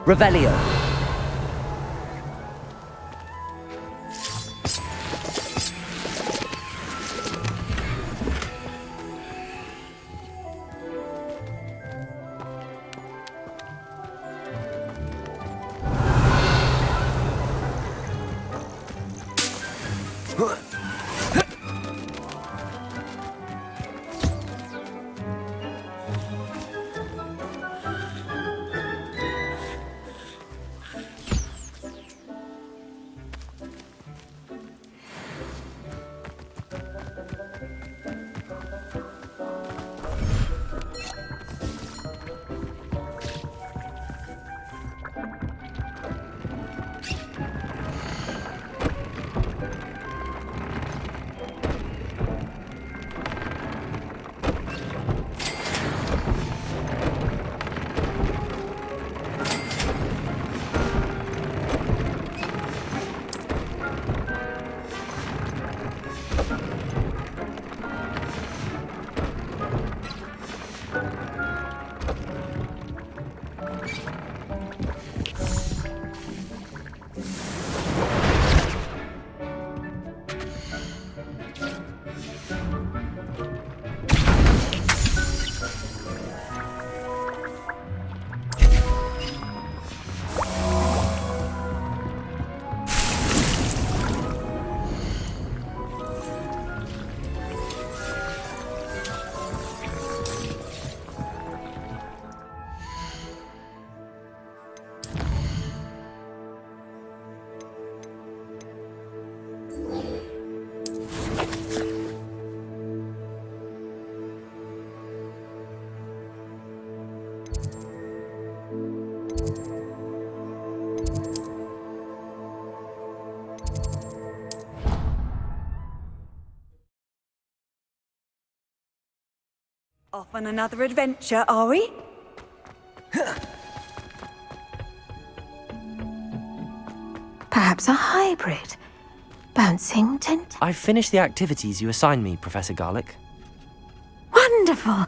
Revelio. Off on another adventure, are we? Perhaps a hybrid. Bouncing tent? I've finished the activities you assigned me, Professor Garlick. Wonderful!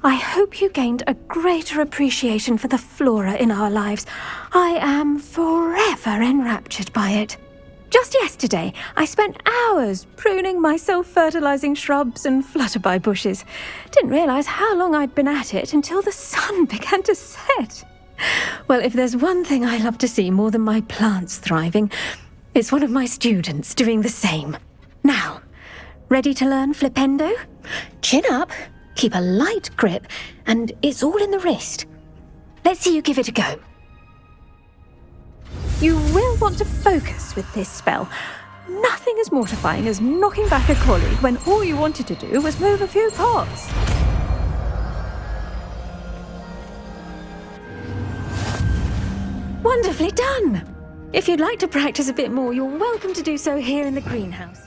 I hope you gained a greater appreciation for the flora in our lives. I am forever enraptured by it. Just yesterday, I spent hours pruning my self-fertilizing shrubs and flutterby bushes. Didn't realize how long I'd been at it until the sun began to set. Well, if there's one thing I love to see more than my plants thriving, it's one of my students doing the same. Now, ready to learn Flipendo? Chin up, keep a light grip, and it's all in the wrist. Let's see you give it a go. You will want to focus with this spell. Nothing as mortifying as knocking back a colleague when all you wanted to do was move a few pots. Wonderfully done! If you'd like to practice a bit more, you're welcome to do so here in the greenhouse.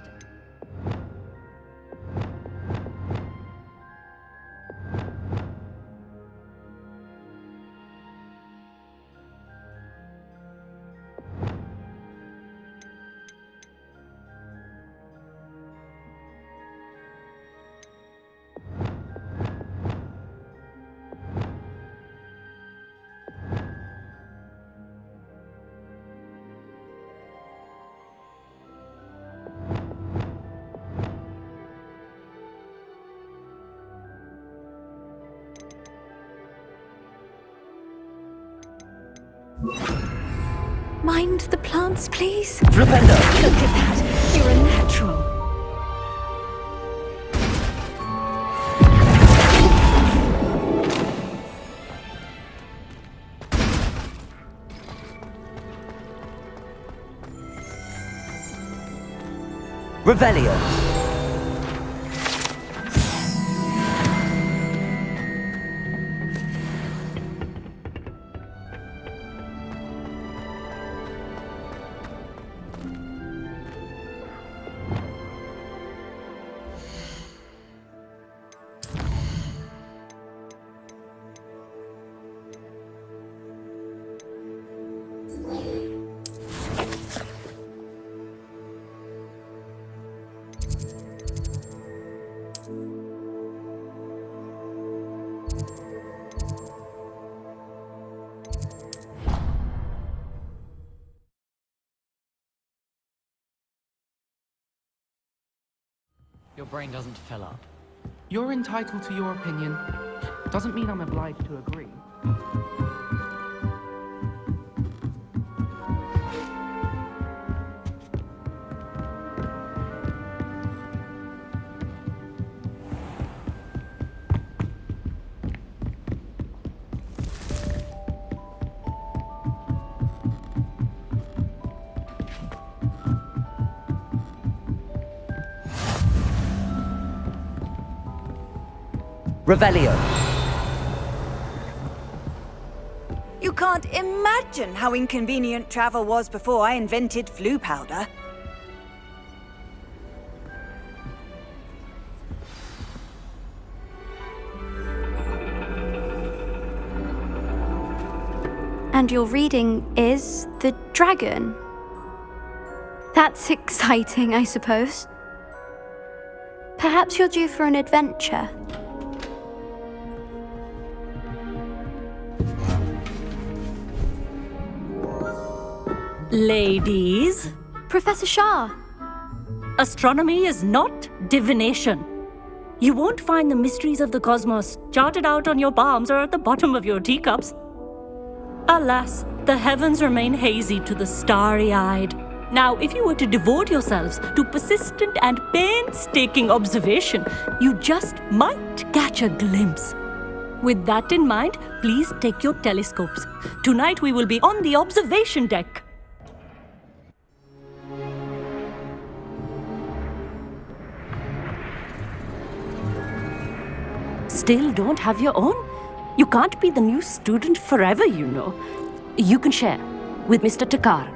Mind the plants, please? Flipendo! Look at that! You're a natural. Revelio. Your brain doesn't fill up. You're entitled to your opinion. Doesn't mean I'm obliged to agree. Revelio. You can't imagine how inconvenient travel was before I invented flu powder. And your reading is the dragon. That's exciting, I suppose. Perhaps you're due for an adventure. Ladies, Professor Shah. astronomy is not divination. You won't find the mysteries of the cosmos charted out on your palms or at the bottom of your teacups. Alas, the heavens remain hazy to the starry-eyed. Now, if you were to devote yourselves to persistent and painstaking observation, you just might catch a glimpse. With that in mind, please take your telescopes. Tonight we will be on the observation deck. Still don't have your own? You can't be the new student forever, you know. You can share with Mr. Takar.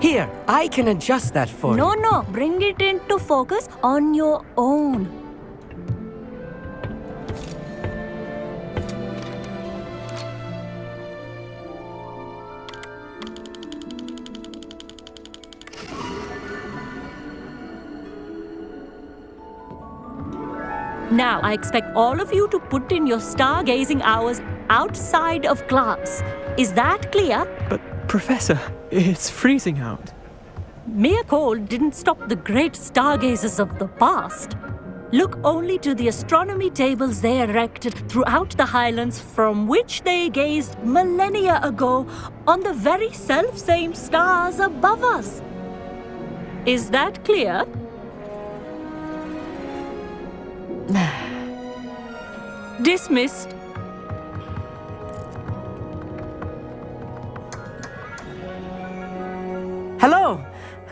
Here, I can adjust that for you. No, bring it into focus on your own. Now, I expect all of you to put in your stargazing hours outside of class. Is that clear? But, Professor, it's freezing out. Mere cold didn't stop the great stargazers of the past. Look only to the astronomy tables they erected throughout the highlands from which they gazed millennia ago on the very self-same stars above us. Is that clear? Dismissed. Hello!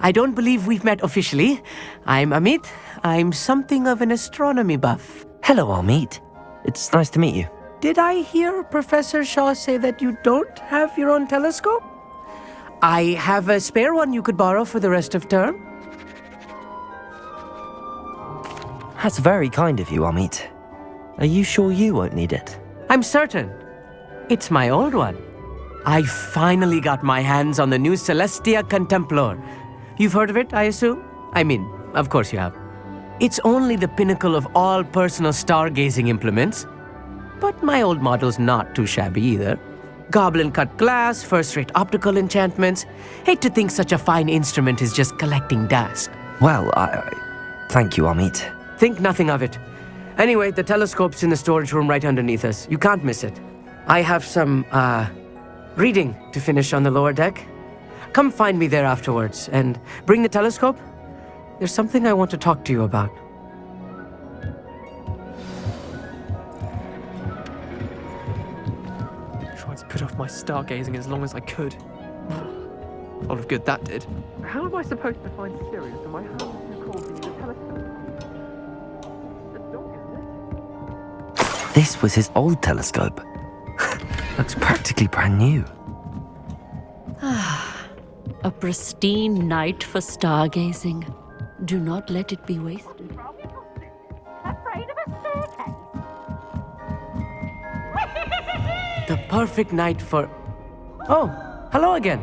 I don't believe we've met officially. I'm Amit. I'm something of an astronomy buff. Hello, Amit. It's nice to meet you. Did I hear Professor Shaw say that you don't have your own telescope? I have a spare one you could borrow for the rest of term. That's very kind of you, Amit. Are you sure you won't need it? I'm certain. It's my old one. I finally got my hands on the new Celestia Contemplor. You've heard of it, I assume? I mean, of course you have. It's only the pinnacle of all personal stargazing implements. But my old model's not too shabby either. Goblin-cut glass, first-rate optical enchantments. Hate to think such a fine instrument is just collecting dust. Well, thank you, Amit. Think nothing of it. Anyway, the telescope's in the storage room right underneath us. You can't miss it. I have some, reading to finish on the lower deck. Come find me there afterwards, and bring the telescope. There's something I want to talk to you about. Tried to put off my stargazing as long as I could. A lot of good that did. How am I supposed to find Sirius in my house who calls me the telescope? The dog, isn't it? This was his old telescope. Looks practically brand new. A pristine night for stargazing. Do not let it be wasted. Afraid of a staircase? The perfect night for... Oh, hello again.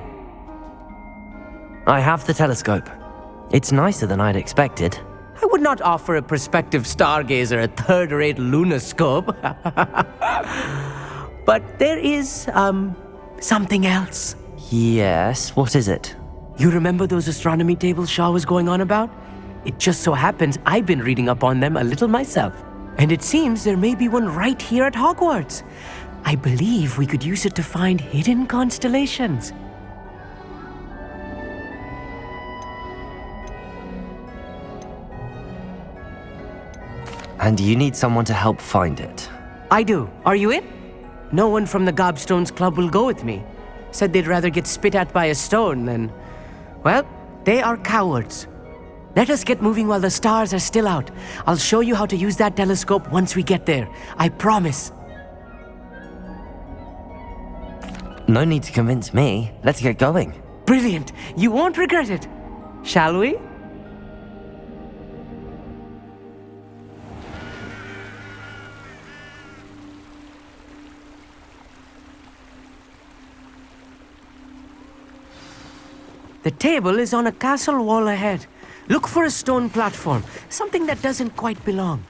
I have the telescope. It's nicer than I'd expected. I would not offer a prospective stargazer a third-rate lunoscope. But there is, something else. Yes, what is it? You remember those astronomy tables Shaw was going on about? It just so happens I've been reading up on them a little myself. And it seems there may be one right here at Hogwarts. I believe we could use it to find hidden constellations. And you need someone to help find it. I do. Are you in? No one from the Gobstones Club will go with me. Said they'd rather get spit at by a stone than... Well, they are cowards. Let us get moving while the stars are still out. I'll show you how to use that telescope once we get there. I promise. No need to convince me. Let's get going. Brilliant. You won't regret it. Shall we? The table is on a castle wall ahead. Look for a stone platform, something that doesn't quite belong.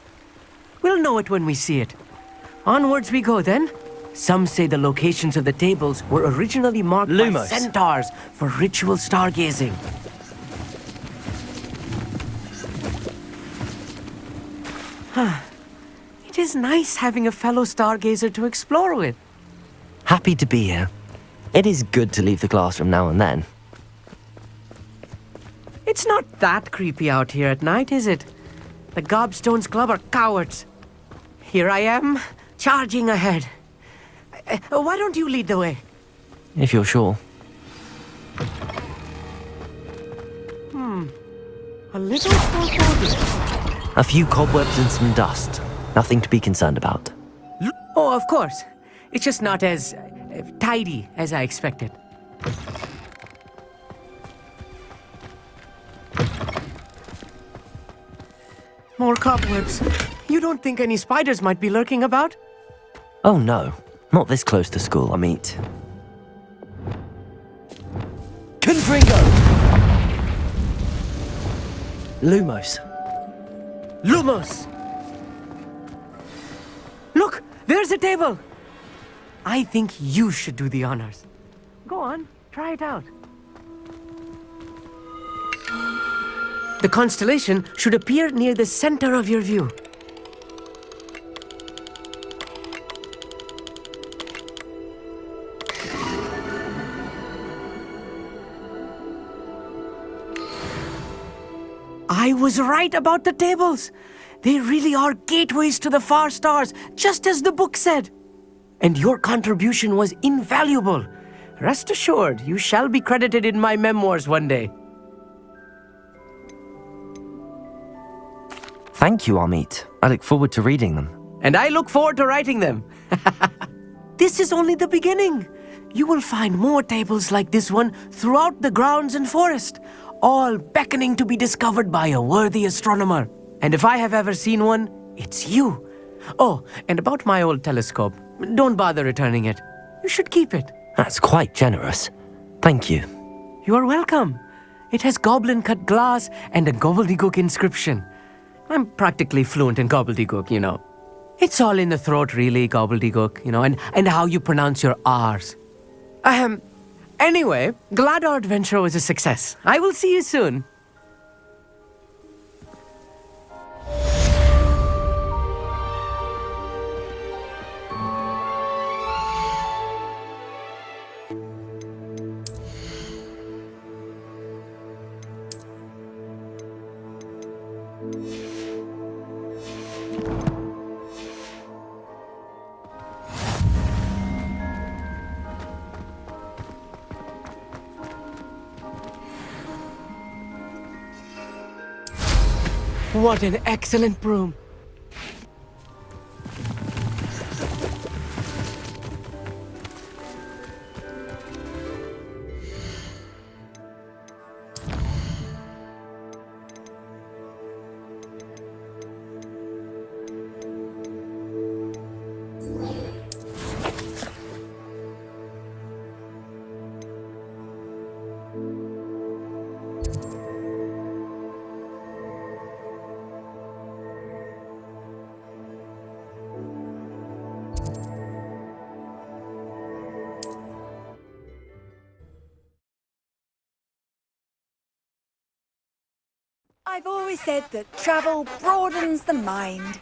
We'll know it when we see it. Onwards we go then. Some say the locations of the tables were originally marked by Lumos. centaurs for ritual stargazing. It is nice having a fellow stargazer to explore with. Happy to be here. It is good to leave the classroom now and then. It's not that creepy out here at night, is it? The Gobstones Club are cowards. Here I am, charging ahead. Why don't you lead the way? If you're sure. A little foreboding. A few cobwebs and some dust. Nothing to be concerned about. Oh, of course. It's just not as tidy as I expected. More cobwebs. You don't think any spiders might be lurking about? Oh no, not this close to school, I meet. Confringo! Lumos. Lumos! Look, there's a table! I think you should do the honors. Go on, try it out. The constellation should appear near the center of your view. I was right about the tables. They really are gateways to the far stars, just as the book said. And your contribution was invaluable. Rest assured, you shall be credited in my memoirs one day. Thank you, Amit. I look forward to reading them. And I look forward to writing them. This is only the beginning. You will find more tables like this one throughout the grounds and forest, all beckoning to be discovered by a worthy astronomer. And if I have ever seen one, it's you. Oh, and about my old telescope, don't bother returning it. You should keep it. That's quite generous. Thank you. You are welcome. It has goblin-cut glass and a gobbledygook inscription. I'm practically fluent in gobbledygook, you know. It's all in the throat, really, gobbledygook, you know, and how you pronounce your R's. Anyway, glad our adventure was a success. I will see you soon. What an excellent broom. I've always said that travel broadens the mind.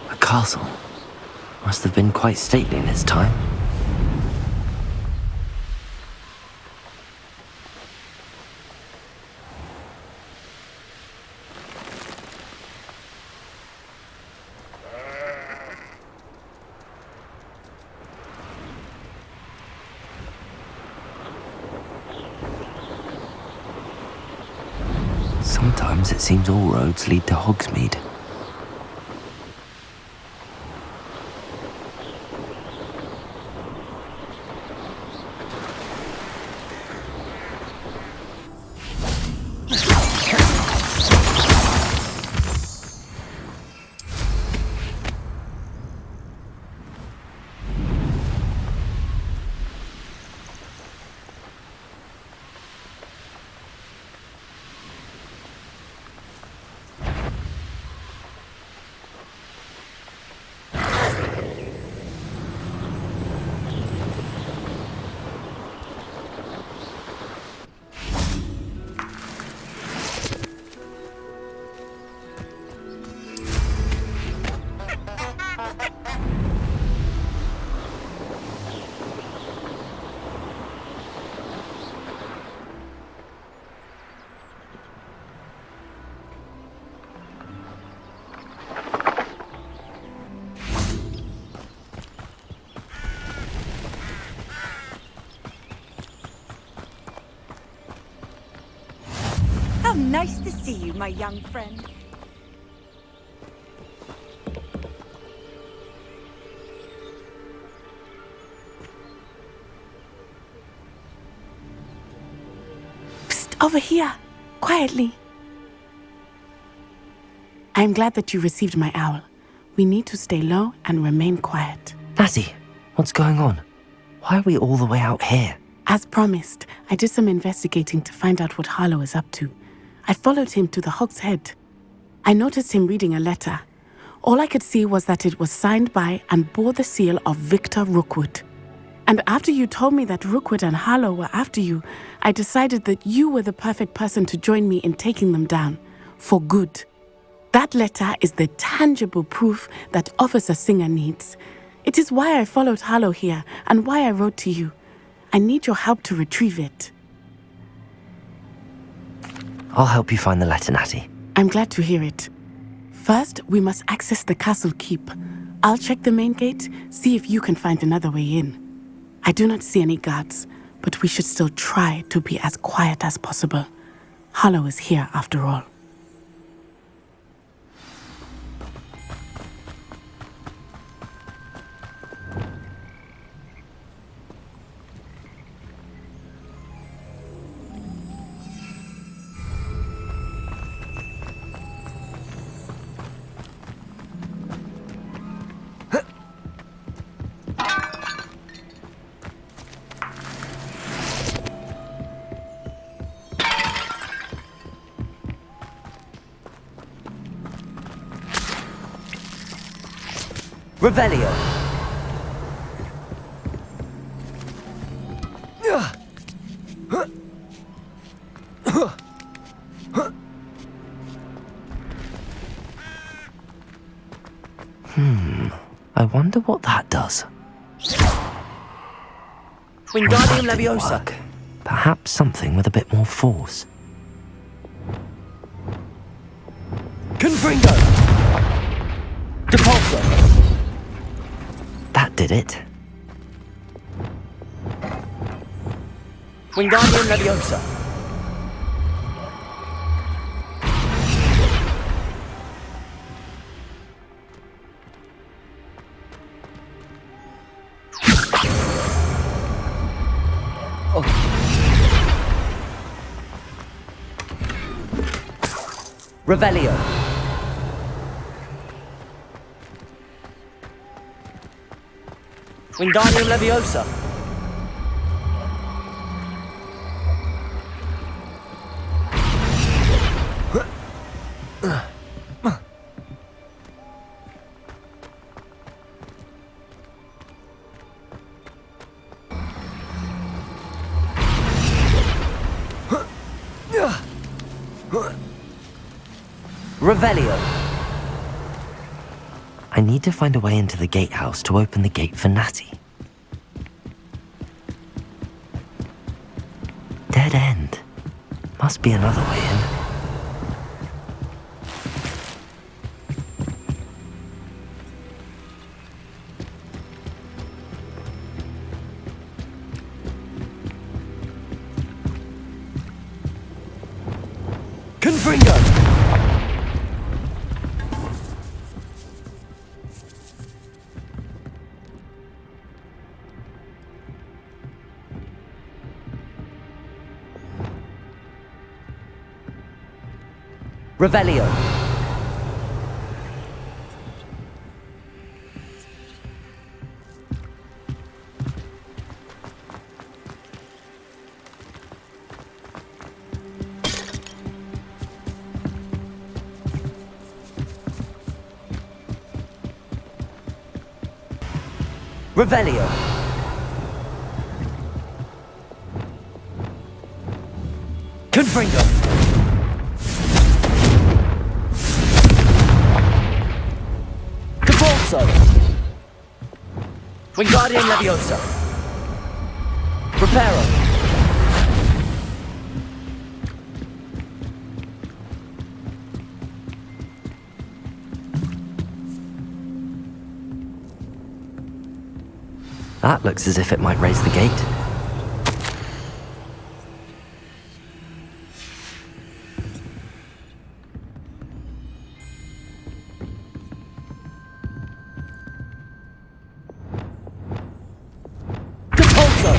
A castle. Must have been quite stately in its time. Sometimes it seems all roads lead to Hogsmeade. How nice to see you, my young friend. Psst, over here, quietly. I'm glad that you received my owl. We need to stay low and remain quiet. Natty, what's going on? Why are we all the way out here? As promised, I did some investigating to find out what Harlow is up to. I followed him to the Hog's Head. I noticed him reading a letter. All I could see was that it was signed by and bore the seal of Victor Rookwood. And after you told me that Rookwood and Harlow were after you, I decided that you were the perfect person to join me in taking them down. For good. That letter is the tangible proof that Officer Singer needs. It is why I followed Harlow here and why I wrote to you. I need your help to retrieve it. I'll help you find the letter, Natty. I'm glad to hear it. First, we must access the castle keep. I'll check the main gate, see if you can find another way in. I do not see any guards, but we should still try to be as quiet as possible. Harlow is here after all. Revelio! I wonder what that does. Wingardium Leviosa. Work. Perhaps something with a bit more force. Confringo. Depulso. That did it. Wingardium Leviosa. Revelio. Wingardium Leviosa. Revelio. I need to find a way into the gatehouse to open the gate for Natty. Dead end. Must be another way in. Confringo! Revelio. Revelio. Confringo. Capolso. Wingardium Leviosa. Reparo. That looks as if it might raise the gate. Capolso!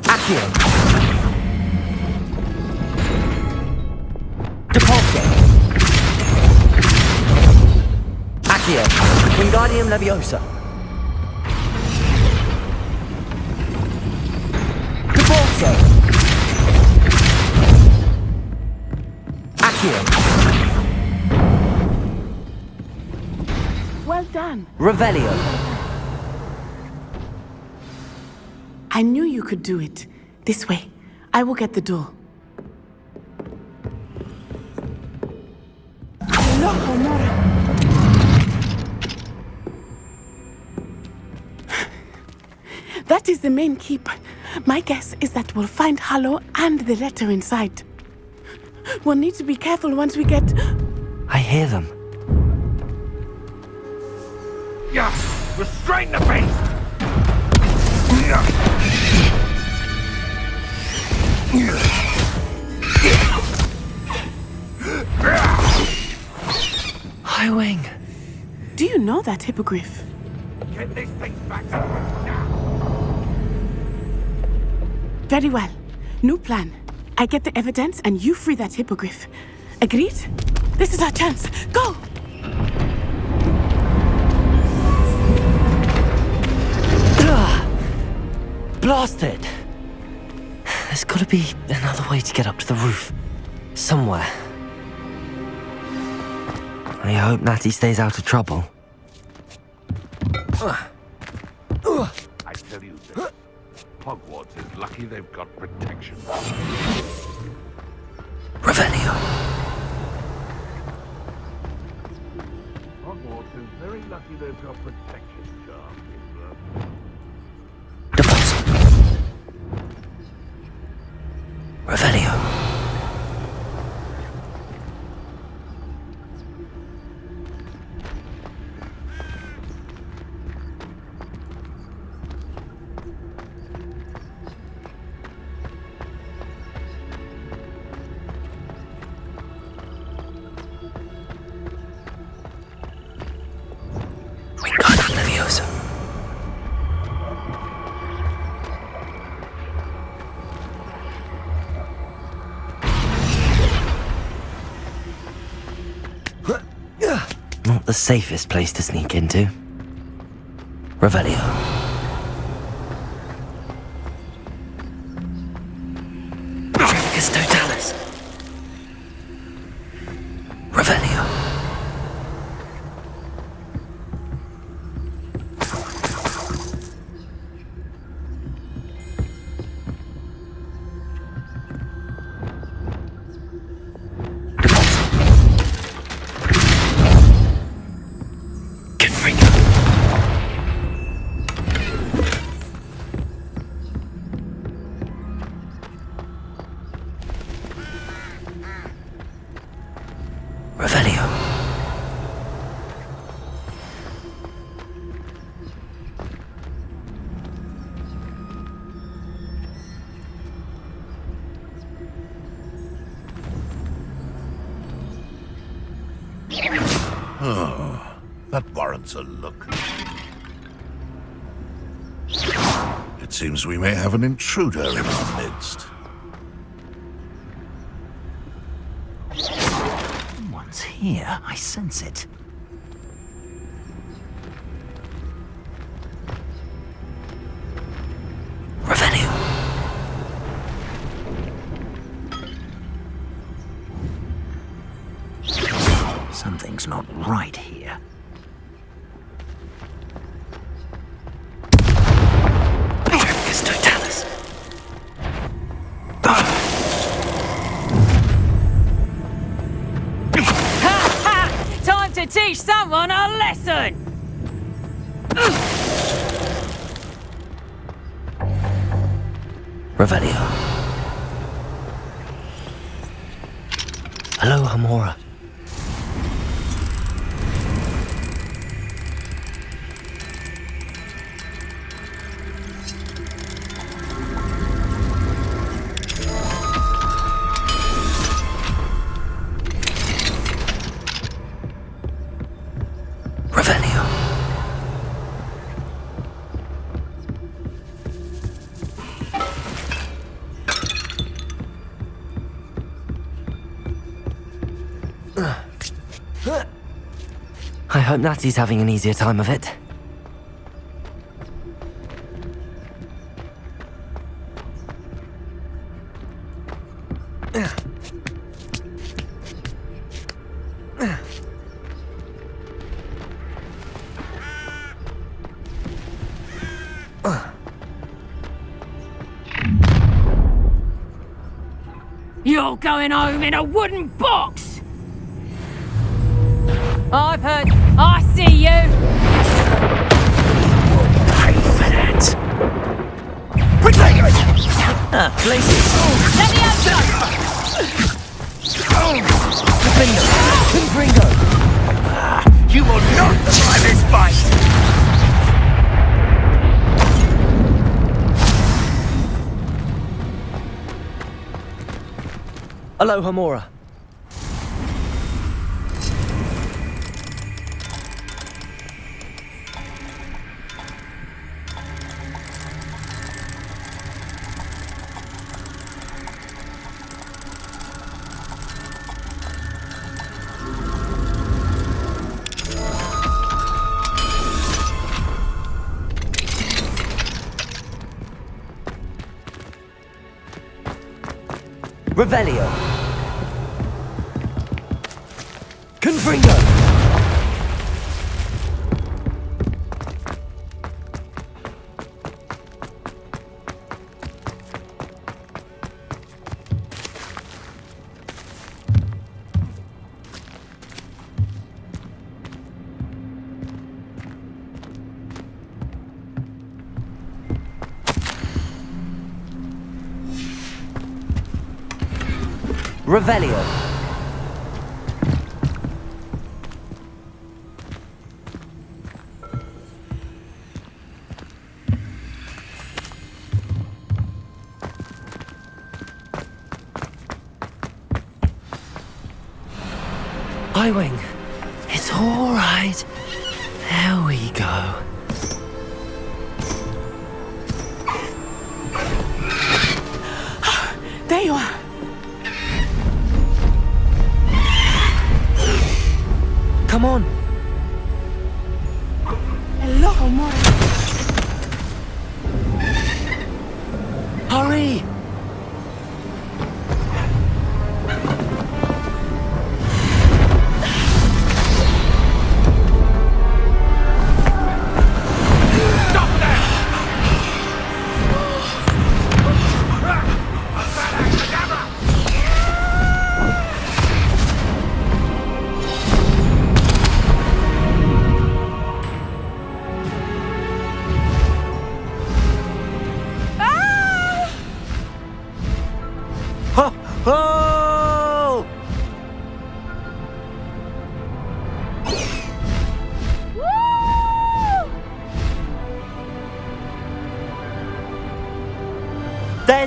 Accio! Capolso! Accio! Wingardium Leviosa! Capolso! Accio! Well done. Revelio. I knew you could do it. This way. I will get the door. That is the main keep. My guess is that we'll find Harlow and the letter inside. We'll need to be careful once we get... I hear them. Yeah, restrain the beast! High Wing. Do you know that hippogriff? Get these things back to now! Very well. New plan. I get the evidence and you free that hippogriff. Agreed? This is our chance. Go! Blasted! There's gotta be another way to get up to the roof. Somewhere. I hope Natty stays out of trouble. I tell you this, Hogwarts is lucky they've got protection. Revelio. Hogwarts is very lucky they've got protection, Charm. Deposit. Revelio. Wingardium Leviosa. Not the safest place to sneak into. Revelio. Tricus Totalis. Revelio. Revelio. Oh, that warrants a look. It seems we may have an intruder in our midst. Someone's here. I sense it. Revelio. Something's not right here. Time to teach someone a lesson! Revelio. Hello, Hamora. Revelio. I hope Natty's having an easier time of it. You're going home in a wooden box! I've heard. I see you! Pay for that. Protect it! Places. Let me out, son! Confringo! You will not survive this fight! Hello, Hamora. Revelio. Confringo. Revelio. Highwing. It's all right. There we go. There you are. Come on. Hello, Hamora. Hurry.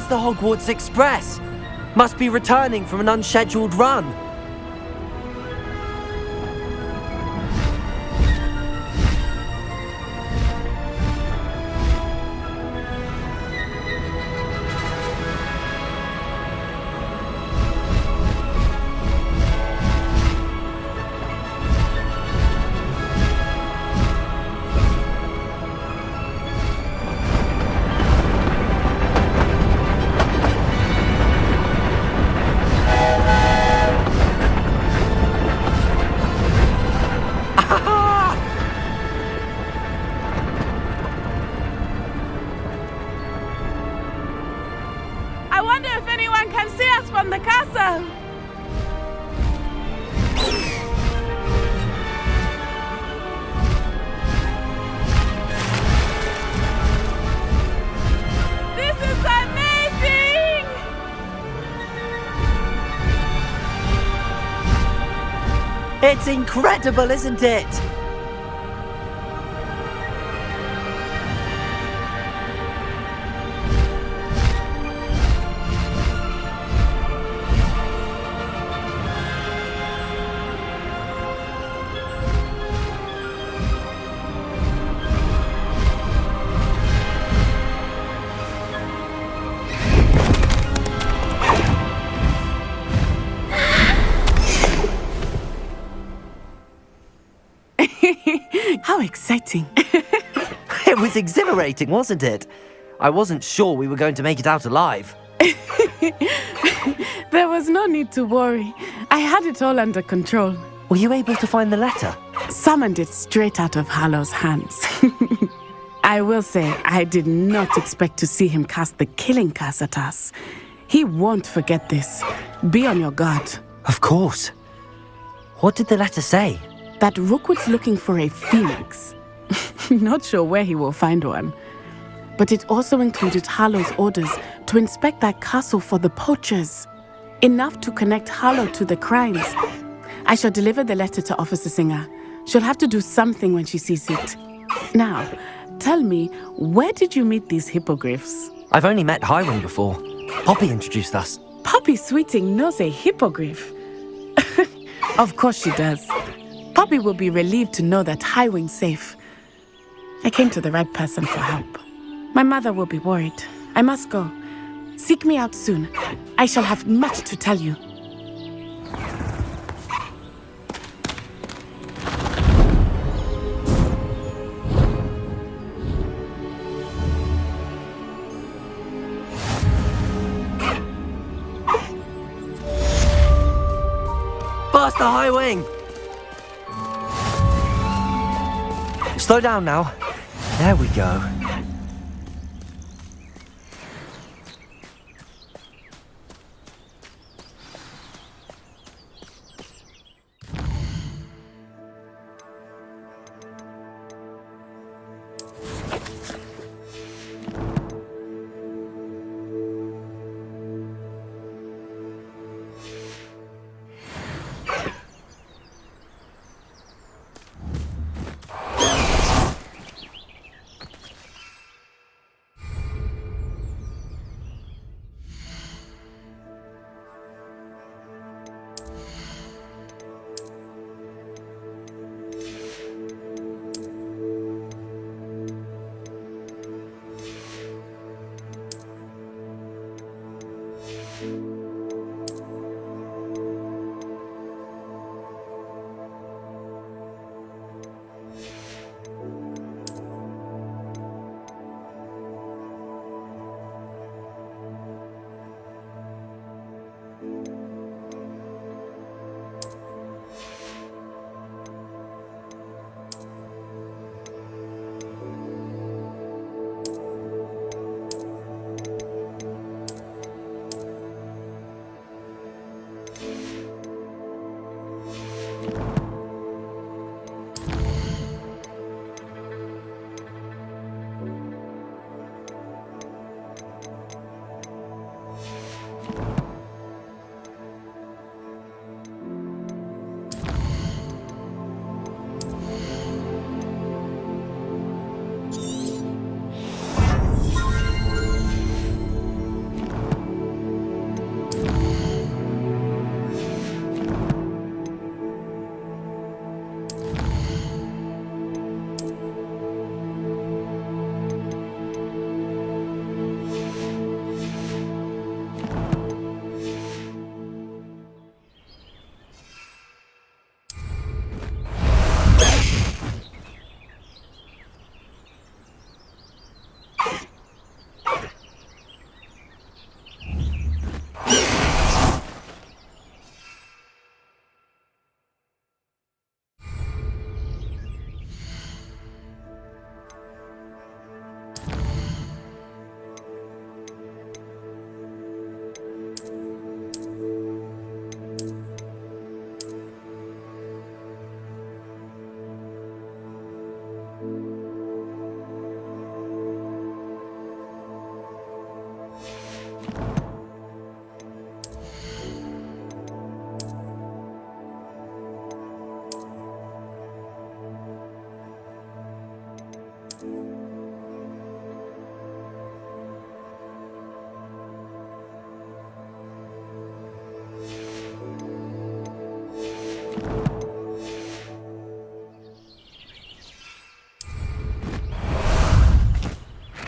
There's the Hogwarts Express. Must be returning from an unscheduled run. I wonder if anyone can see us from the castle. This is amazing! It's incredible, isn't it? How exciting. It was exhilarating, wasn't it? I wasn't sure we were going to make it out alive. There was no need to worry. I had it all under control. Were you able to find the letter? Summoned it straight out of Harlow's hands. I will say, I did not expect to see him cast the killing curse at us. He won't forget this. Be on your guard. Of course. What did the letter say? That Rookwood's looking for a phoenix. Not sure where he will find one. But it also included Harlow's orders to inspect that castle for the poachers. Enough to connect Harlow to the crimes. I shall deliver the letter to Officer Singer. She'll have to do something when she sees it. Now, tell me, where did you meet these hippogriffs? I've only met Highwing before. Poppy introduced us. Poppy Sweeting knows a hippogriff. Of course she does. Poppy will be relieved to know that Highwing's safe. I came to the right person for help. My mother will be worried. I must go. Seek me out soon. I shall have much to tell you. Faster, Highwing! Slow down now. There we go.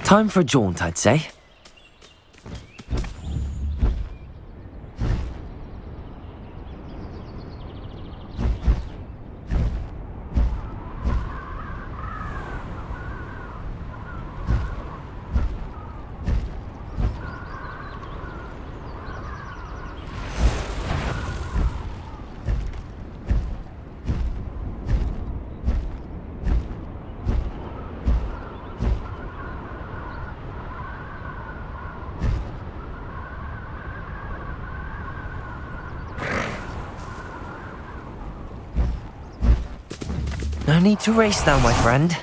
Time for a jaunt, I'd say. No need to race now, my friend.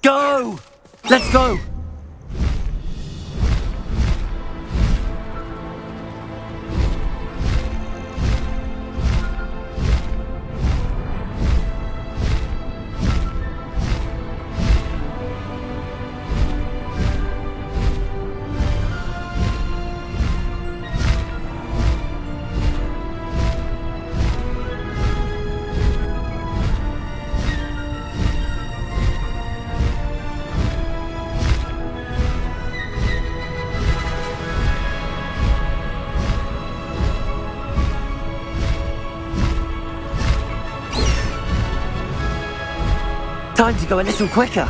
Go! Let's go! Time to go a little quicker.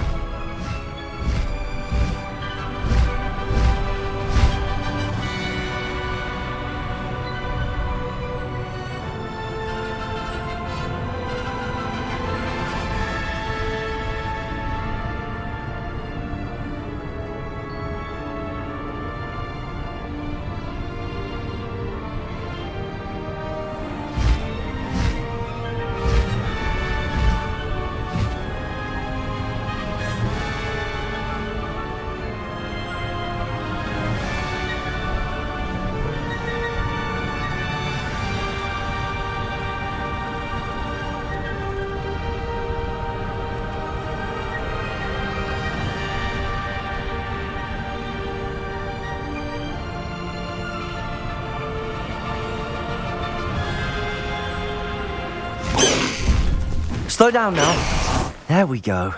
Slow down now. There we go.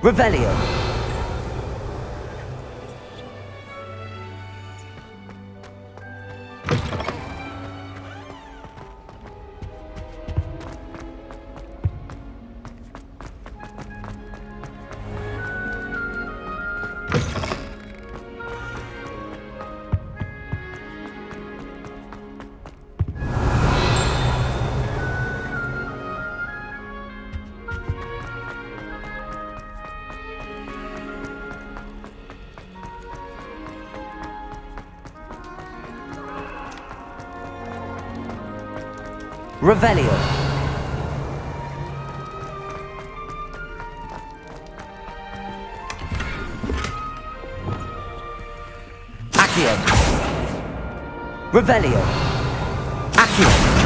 Revelio. Revelio. Accio. Revelio. Accio.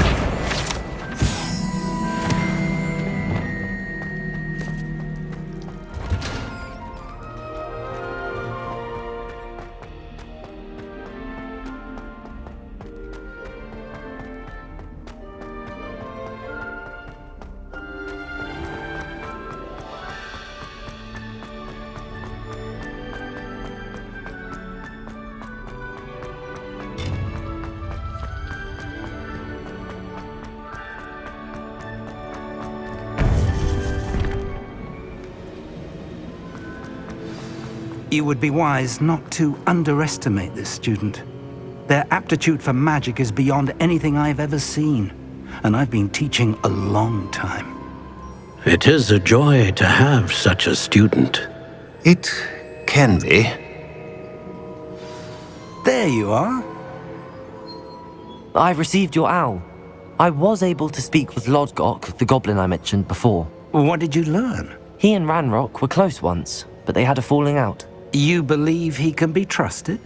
You would be wise not to underestimate this student. Their aptitude for magic is beyond anything I've ever seen, and I've been teaching a long time. It is a joy to have such a student. It can be. There you are. I've received your owl. I was able to speak with Lodgok, the goblin I mentioned before. What did you learn? He and Ranrock were close once, but they had a falling out. You believe he can be trusted?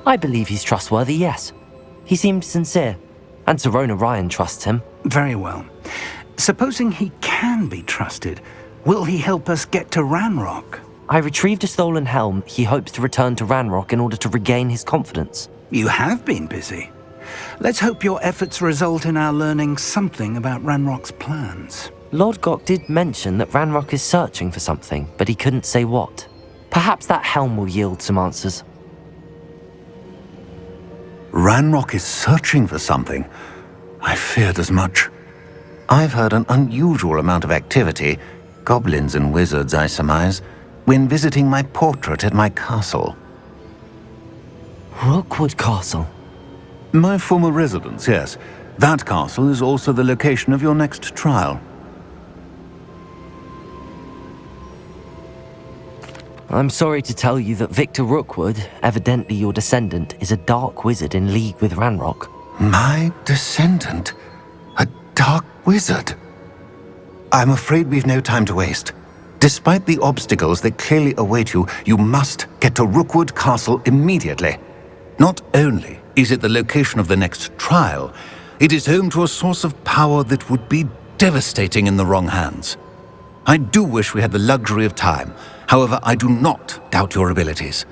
I believe he's trustworthy, yes. He seemed sincere, and Serona Ryan trusts him. Very well. Supposing he can be trusted, will he help us get to Ranrock? I retrieved a stolen helm he hopes to return to Ranrock in order to regain his confidence. You have been busy. Let's hope your efforts result in our learning something about Ranrock's plans. Lodgok did mention that Ranrock is searching for something, but he couldn't say what. Perhaps that helm will yield some answers. Ranrock is searching for something. I feared as much. I've heard an unusual amount of activity, goblins and wizards, I surmise, when visiting my portrait at my castle. Rookwood Castle? My former residence, yes. That castle is also the location of your next trial. I'm sorry to tell you that Victor Rookwood, evidently your descendant, is a dark wizard in league with Ranrock. My descendant? A dark wizard? I'm afraid we've no time to waste. Despite the obstacles that clearly await you, you must get to Rookwood Castle immediately. Not only is it the location of the next trial, it is home to a source of power that would be devastating in the wrong hands. I do wish we had the luxury of time. However, I do not doubt your abilities.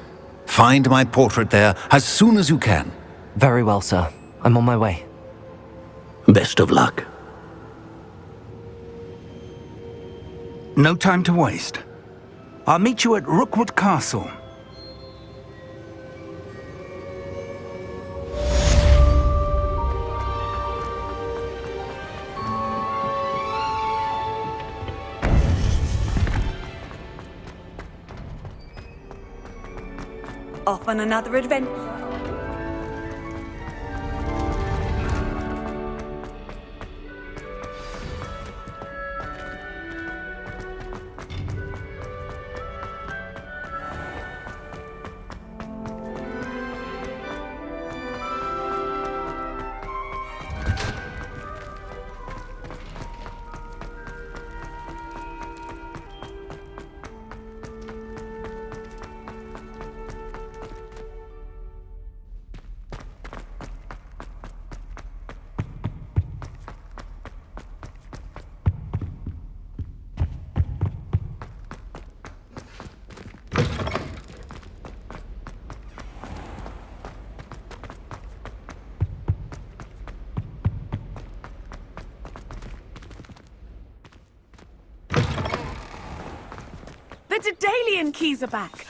Find my portrait there as soon as you can. Very well, sir. I'm on my way. Best of luck. No time to waste. I'll meet you at Rookwood Castle. Off on another adventure. The Daedalian keys are back.